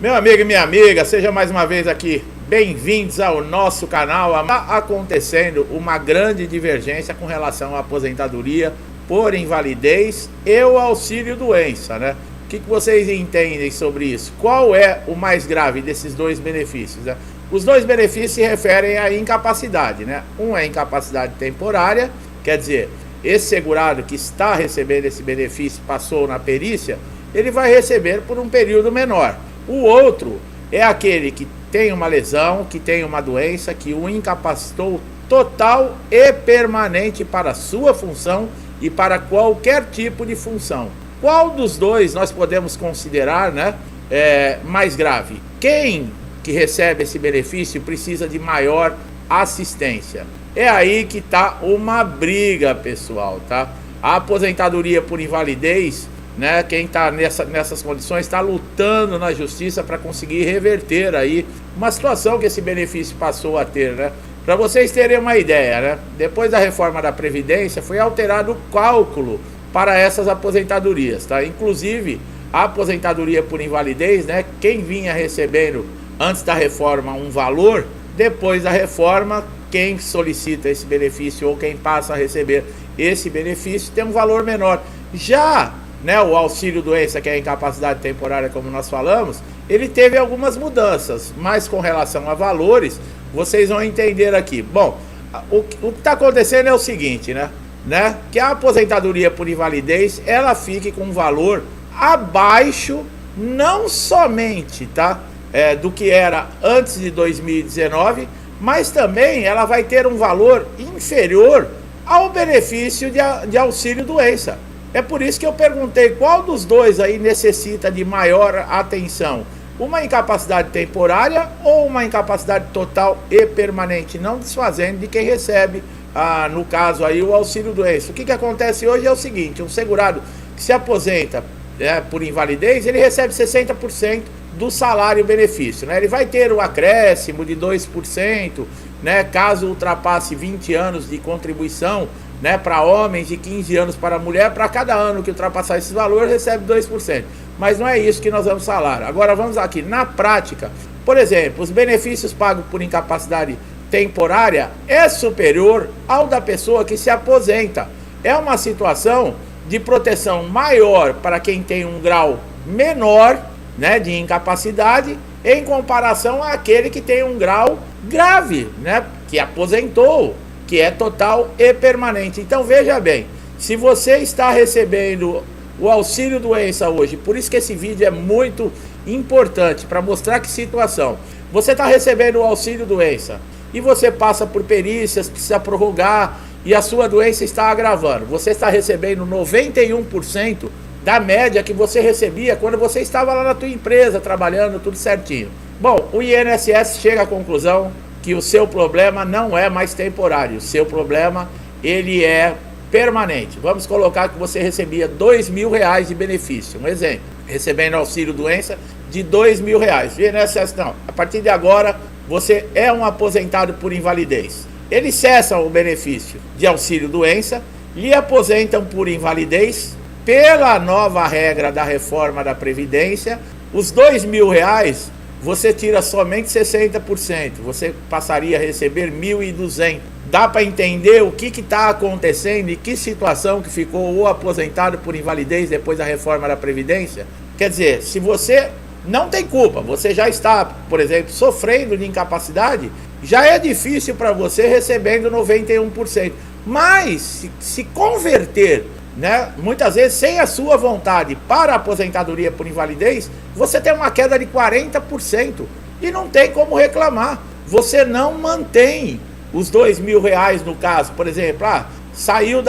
Meu amigo e minha amiga, seja mais uma vez aqui bem-vindos ao nosso canal. Está acontecendo uma grande divergência com relação à aposentadoria por invalidez e o auxílio-doença, né? O que vocês entendem sobre isso? Qual é o mais grave desses dois benefícios, né? Os dois benefícios se referem à incapacidade, né? Um é incapacidade temporária, quer dizer, esse segurado que está recebendo esse benefício passou na perícia, ele vai receber por um período menor. O outro é aquele que tem uma lesão, que tem uma doença, que o incapacitou total e permanente para a sua função e para qualquer tipo de função. Qual dos dois nós podemos considerar, né, mais grave? Quem que recebe esse benefício precisa de maior assistência? É aí que está uma briga, pessoal, tá? A aposentadoria por invalidez, né, quem está nessas condições está lutando na justiça para conseguir reverter aí uma situação que esse benefício passou a ter, né? Para vocês terem uma ideia, né? Depois da reforma da Previdência foi alterado o cálculo para essas aposentadorias, tá? Inclusive a aposentadoria por invalidez, né? Quem vinha recebendo antes da reforma um valor, depois da reforma quem solicita esse benefício ou quem passa a receber esse benefício tem um valor menor. Já, né, o auxílio-doença, que é a incapacidade temporária, como nós falamos, ele teve algumas mudanças, mas com relação a valores, vocês vão entender aqui. Bom, o que está acontecendo é o seguinte, né? Que a aposentadoria por invalidez, ela fique com um valor abaixo, não somente, tá, do que era antes de 2019, mas também ela vai ter um valor inferior ao benefício de auxílio-doença. É por isso que eu perguntei qual dos dois aí necessita de maior atenção. Uma incapacidade temporária ou uma incapacidade total e permanente, não desfazendo de quem recebe, no caso aí, o auxílio-doença. O que acontece hoje é o seguinte: um segurado que se aposenta por invalidez, ele recebe 60% do salário-benefício, né? Ele vai ter o acréscimo de 2%, né, caso ultrapasse 20 anos de contribuição, né, para homens e 15 anos para mulher. Para cada ano que ultrapassar esse valor, recebe 2%. Mas não é isso que nós vamos falar. Agora vamos aqui, na prática, por exemplo, os benefícios pagos por incapacidade temporária é superior ao da pessoa que se aposenta. É uma situação de proteção maior para quem tem um grau menor, né, de incapacidade, em comparação àquele que tem um grau grave, né, que aposentou, que é total e permanente. Então veja bem, se você está recebendo o auxílio-doença hoje, por isso que esse vídeo é muito importante, para mostrar que situação. Você está recebendo o auxílio-doença e você passa por perícias, precisa prorrogar e a sua doença está agravando. Você está recebendo 91% da média que você recebia quando você estava lá na tua empresa, trabalhando tudo certinho. Bom, o INSS chega à conclusão que o seu problema não é mais temporário, o seu problema, ele é permanente. Vamos colocar que você recebia R$2.000 de benefício, um exemplo, recebendo auxílio-doença de R$2.000. O INSS não, a partir de agora você é um aposentado por invalidez. Eles cessam o benefício de auxílio-doença, lhe aposentam por invalidez. Pela nova regra da reforma da Previdência, os R$2.000 você tira somente 60%, você passaria a receber 1.200. Dá para entender o que está acontecendo e que situação que ficou o aposentado por invalidez depois da reforma da Previdência? Quer dizer, se você não tem culpa, você já está, por exemplo, sofrendo de incapacidade, já é difícil para você recebendo 91%. Mas, se converter, né, muitas vezes sem a sua vontade, para a aposentadoria por invalidez, você tem uma queda de 40% e não tem como reclamar. Você não mantém os R$2.000 no caso, por exemplo, saiu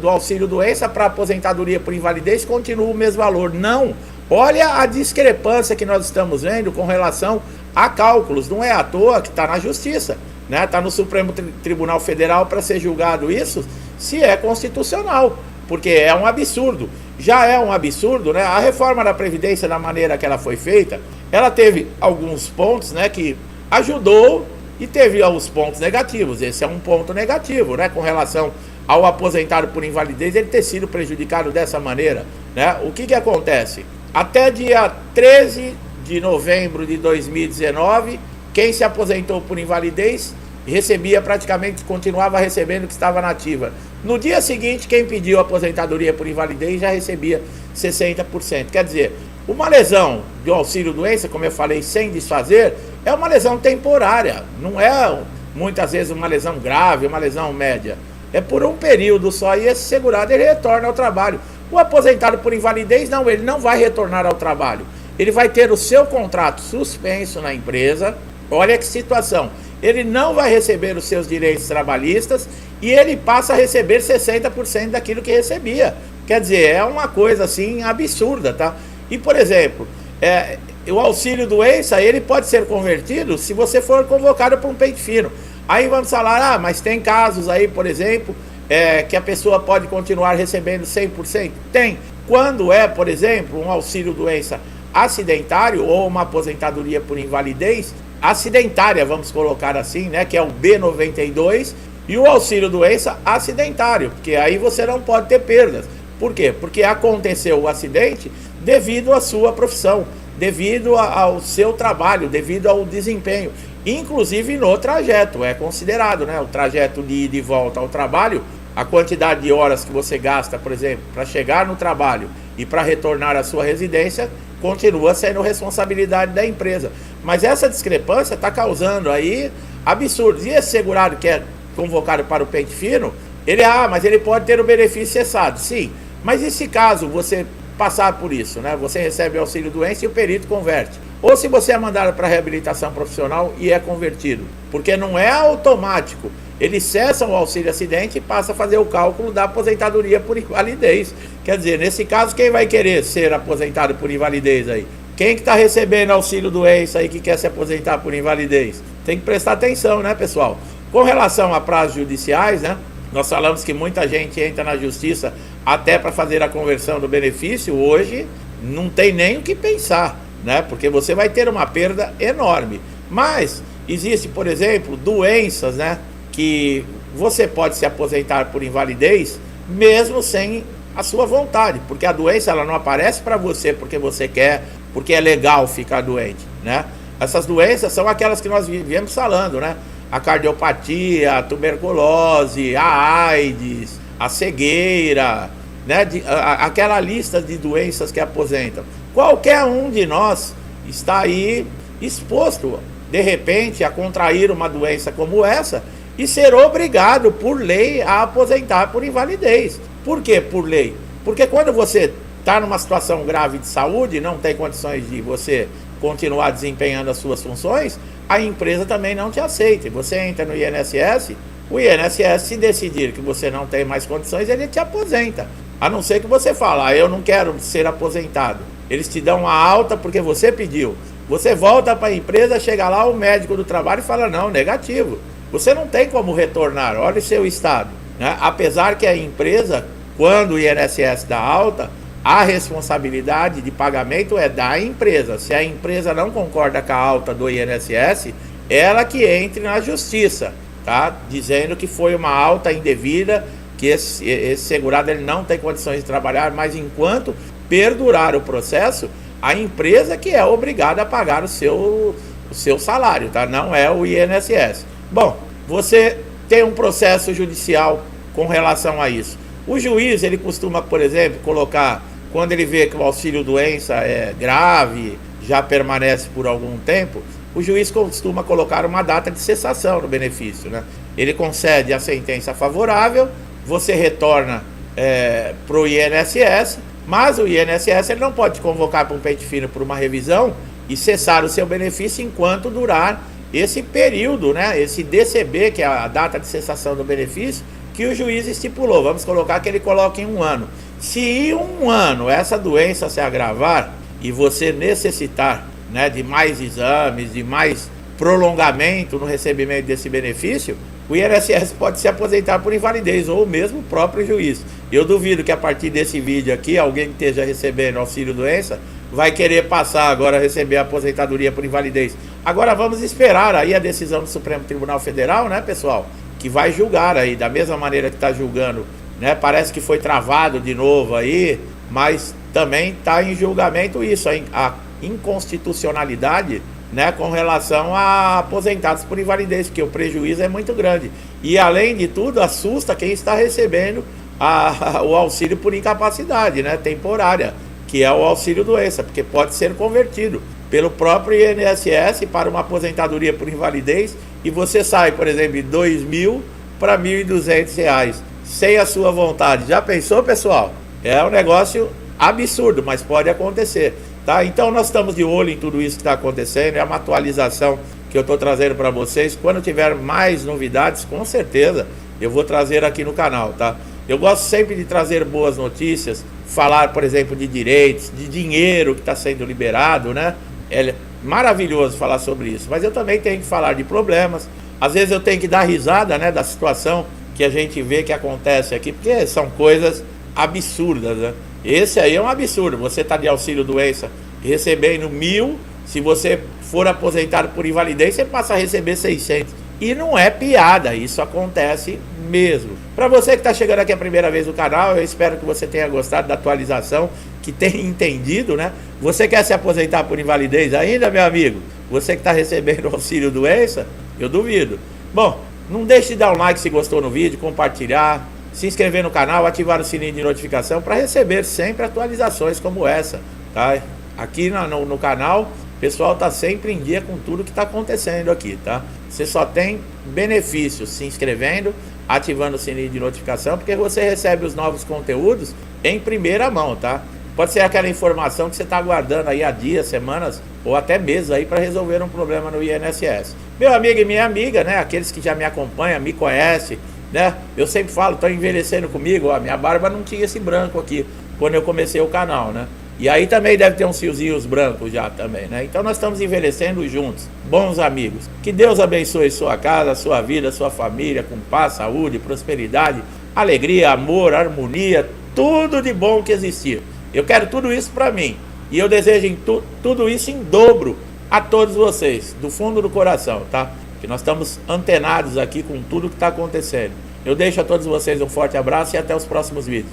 do auxílio-doença para aposentadoria por invalidez, continua o mesmo valor. Não. Olha a discrepância que nós estamos vendo com relação a cálculos. Não é à toa que está na justiça, né? Está no Supremo Tribunal Federal para ser julgado isso, se é constitucional. Porque é um absurdo, já é um absurdo, né? A reforma da Previdência, da maneira que ela foi feita, ela teve alguns pontos, né, que ajudou e teve alguns pontos negativos. Esse é um ponto negativo, né, com relação ao aposentado por invalidez, ele ter sido prejudicado dessa maneira, né? O que acontece? Até dia 13 de novembro de 2019, quem se aposentou por invalidez recebia praticamente, continuava recebendo o que estava na ativa. No dia seguinte, quem pediu aposentadoria por invalidez já recebia 60%. Quer dizer, uma lesão de auxílio-doença, como eu falei, sem desfazer, é uma lesão temporária. Não é, muitas vezes, uma lesão grave, uma lesão média. É por um período só e esse segurado ele retorna ao trabalho. O aposentado por invalidez, não, ele não vai retornar ao trabalho. Ele vai ter o seu contrato suspenso na empresa. Olha que situação. Ele não vai receber os seus direitos trabalhistas e ele passa a receber 60% daquilo que recebia. Quer dizer, é uma coisa assim absurda, tá? E, por exemplo, o auxílio-doença, ele pode ser convertido se você for convocado por um pente fino. Aí vamos falar, mas tem casos aí, por exemplo, que a pessoa pode continuar recebendo 100%? Tem. Quando por exemplo, um auxílio-doença acidentário ou uma aposentadoria por invalidez acidentária, vamos colocar assim, né, que é o B92, e o auxílio-doença acidentário, porque aí você não pode ter perdas. Por quê? Porque aconteceu o acidente devido à sua profissão, devido ao seu trabalho, devido ao desempenho, inclusive no trajeto, é considerado, né, o trajeto de ida e volta ao trabalho, a quantidade de horas que você gasta, por exemplo, para chegar no trabalho e para retornar à sua residência, continua sendo responsabilidade da empresa. Mas essa discrepância está causando aí absurdos. E esse segurado que é convocado para o pente fino, mas ele pode ter o benefício cessado. Sim, mas e se caso você passar por isso, né? Você recebe o auxílio-doença e o perito converte. Ou se você é mandado para reabilitação profissional e é convertido. Porque não é automático. Eles cessam o auxílio-acidente e passa a fazer o cálculo da aposentadoria por invalidez. Quer dizer, nesse caso, quem vai querer ser aposentado por invalidez aí? Quem que está recebendo auxílio-doença aí que quer se aposentar por invalidez? Tem que prestar atenção, né, pessoal? Com relação a prazos judiciais, né? Nós falamos que muita gente entra na justiça até para fazer a conversão do benefício. Hoje não tem nem o que pensar, né? Porque você vai ter uma perda enorme. Mas existe, por exemplo, doenças, né, que você pode se aposentar por invalidez mesmo sem a sua vontade, porque a doença ela não aparece para você porque você quer, porque é legal ficar doente, né? Essas doenças são aquelas que nós viemos falando, né? A cardiopatia, a tuberculose, a AIDS, a cegueira, né? Aquela lista de doenças que aposentam. Qualquer um de nós está aí exposto, de repente, a contrair uma doença como essa e ser obrigado, por lei, a aposentar por invalidez. Por quê por lei? Porque quando você está numa situação grave de saúde, não tem condições de você continuar desempenhando as suas funções, a empresa também não te aceita. Você entra no INSS, o INSS, se decidir que você não tem mais condições, ele te aposenta. A não ser que você fale, eu não quero ser aposentado. Eles te dão uma alta porque você pediu. Você volta para a empresa, chega lá, o médico do trabalho fala, não, negativo. Você não tem como retornar, olha o seu estado, né? Apesar que a empresa, quando o INSS dá alta, a responsabilidade de pagamento é da empresa. Se a empresa não concorda com a alta do INSS, ela que entre na justiça, tá? Dizendo que foi uma alta indevida, que esse segurado ele não tem condições de trabalhar, mas enquanto perdurar o processo, a empresa que é obrigada a pagar o seu salário, tá? Não é o INSS. Bom, você tem um processo judicial com relação a isso. O juiz, ele costuma, por exemplo, colocar, quando ele vê que o auxílio-doença é grave, já permanece por algum tempo, o juiz costuma colocar uma data de cessação no benefício, né? Ele concede a sentença favorável, você retorna para o INSS, mas o INSS ele não pode te convocar para um pente fino por uma revisão e cessar o seu benefício enquanto durar esse período, né? Esse DCB, que é a data de cessação do benefício, que o juiz estipulou. Vamos colocar que ele coloque em 1 ano. Se em 1 ano essa doença se agravar e você necessitar, né, de mais exames, de mais prolongamento no recebimento desse benefício, o INSS pode se aposentar por invalidez, ou mesmo o próprio juiz. Eu duvido que a partir desse vídeo aqui, alguém que esteja recebendo auxílio-doença vai querer passar agora a receber a aposentadoria por invalidez. Agora vamos esperar aí a decisão do Supremo Tribunal Federal, né, pessoal? Que vai julgar aí, da mesma maneira que está julgando, né? Parece que foi travado de novo aí, mas também está em julgamento isso, a inconstitucionalidade, né, com relação a aposentados por invalidez, porque o prejuízo é muito grande. E além de tudo, assusta quem está recebendo o auxílio por incapacidade, né, temporária, que é o auxílio doença, porque pode ser convertido pelo próprio INSS para uma aposentadoria por invalidez e você sai, por exemplo, de R$ 2.000 para R$ 1.200, sem a sua vontade. Já pensou, pessoal? É um negócio absurdo, mas pode acontecer, tá? Então nós estamos de olho em tudo isso que está acontecendo, é uma atualização que eu estou trazendo para vocês. Quando tiver mais novidades, com certeza eu vou trazer aqui no canal, tá? Eu gosto sempre de trazer boas notícias, falar, por exemplo, de direitos, de dinheiro que está sendo liberado, né? É maravilhoso falar sobre isso, mas eu também tenho que falar de problemas. Às vezes eu tenho que dar risada, né, da situação que a gente vê que acontece aqui, porque são coisas absurdas, né? Esse aí é um absurdo. Você está de auxílio doença recebendo 1.000, se você for aposentado por invalidez, você passa a receber 600. E não é piada, isso acontece mesmo. Para você que está chegando aqui a primeira vez no canal, eu espero que você tenha gostado da atualização, que tenha entendido, né? Você quer se aposentar por invalidez ainda, meu amigo? Você que está recebendo auxílio doença? Eu duvido. Bom, não deixe de dar um like se gostou no vídeo, compartilhar, se inscrever no canal, ativar o sininho de notificação para receber sempre atualizações como essa, tá? Aqui no canal, o pessoal tá sempre em dia com tudo que está acontecendo aqui, tá? Você só tem benefícios se inscrevendo, ativando o sininho de notificação, porque você recebe os novos conteúdos em primeira mão, tá? Pode ser aquela informação que você está aguardando aí há dias, semanas ou até meses aí para resolver um problema no INSS. Meu amigo e minha amiga, né? Aqueles que já me acompanham, me conhecem, né? Eu sempre falo, estão envelhecendo comigo, ó, minha barba não tinha esse branco aqui quando eu comecei o canal, né? E aí também deve ter uns fiozinhos brancos já também, né? Então nós estamos envelhecendo juntos, bons amigos. Que Deus abençoe sua casa, sua vida, sua família, com paz, saúde, prosperidade, alegria, amor, harmonia, tudo de bom que existir. Eu quero tudo isso para mim. E eu desejo tudo isso em dobro a todos vocês, do fundo do coração, tá? Que nós estamos antenados aqui com tudo que está acontecendo. Eu deixo a todos vocês um forte abraço e até os próximos vídeos.